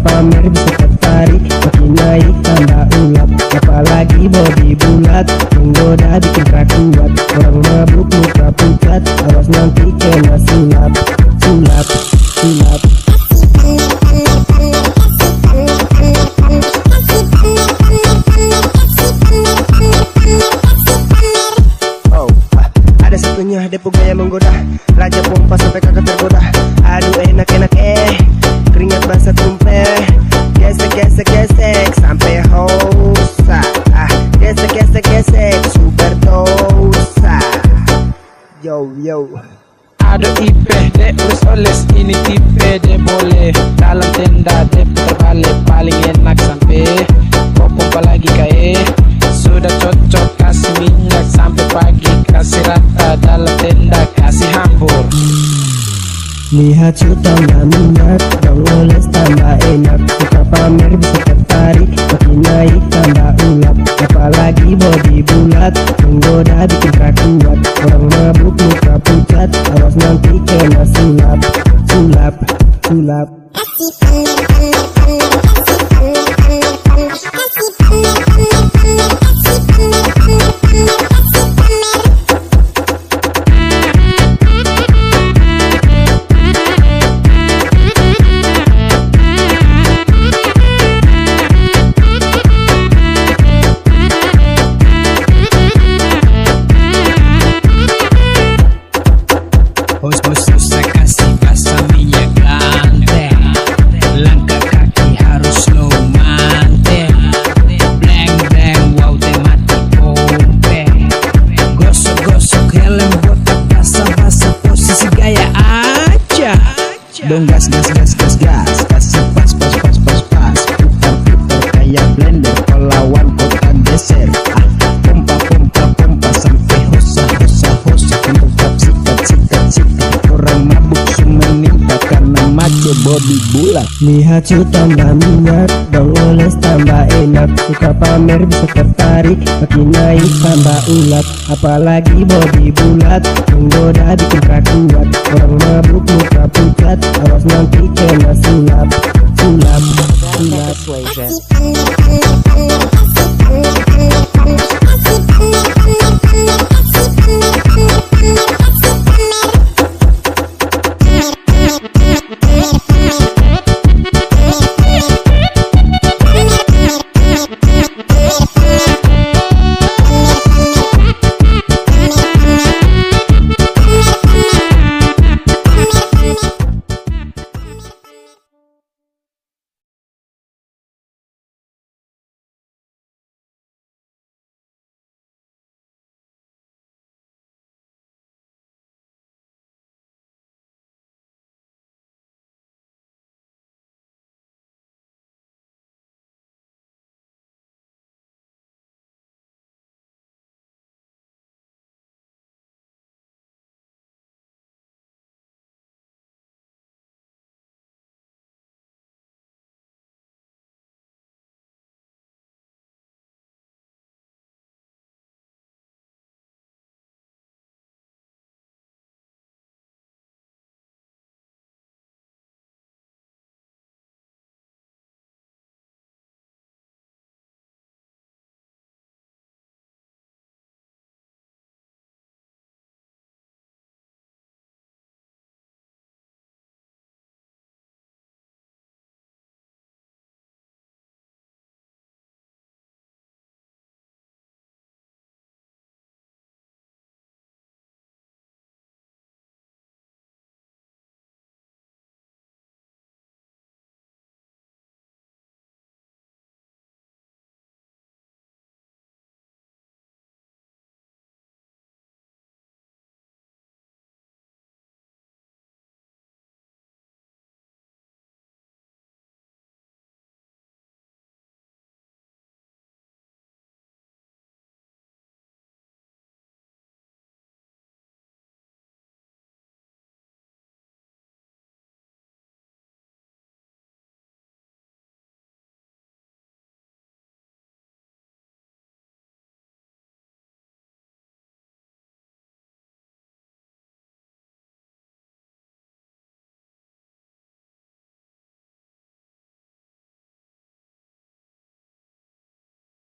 pamer bisa tertarik, makin naik tambah ulap. Apalagi body bulat, menggoda bikin kuat. Orang mabuk muka pucat, awas nanti kena sulap. Sulap, sulap. Ada satunya depo gaya menggoda, raja pompa sampai kakak tergoda. Aduh enak-enak keringat basah tumpah. Gesek sampai hosa. Gesek super dosa. Yo. Ada ipe dek oles ini tipe dek boleh. Dalam tenda dek terbalik paling enak sampai pompa lagi kae. Sudah cocok kasih minyak sampai pagi, kasih rata dalam tenda, kasih hambur. Lihat cu tambah minyak, dong oles tambah enak. Suka pamer bisa tertarik, makin naik tambah ulap. Apalagi body bulat, menggoda bikin kuat. Orang mabuk muka pucat, awas nanti kena sulap. Sulap, sulap. Saya kasih basah minyak lantai, langkah kaki harus slow mantel. Blang wow teh mati pompe. Gosok helm botak basah posisi gaya aja. Dong gas kasih pas putar kayak blender pelawan kota geser. Pompa sampai hosa sikat orang mabuk menimpa karena make body bulat. Lihat cu tambah minyak, dong oles tambah enak. Suka pamer bisa tertarik, makin naik tambah ulap. Apalagi body bulat, menggoda bikin kuat. Orang mabuk muka pucat, awas nanti kena sulap. Sulap, sulap.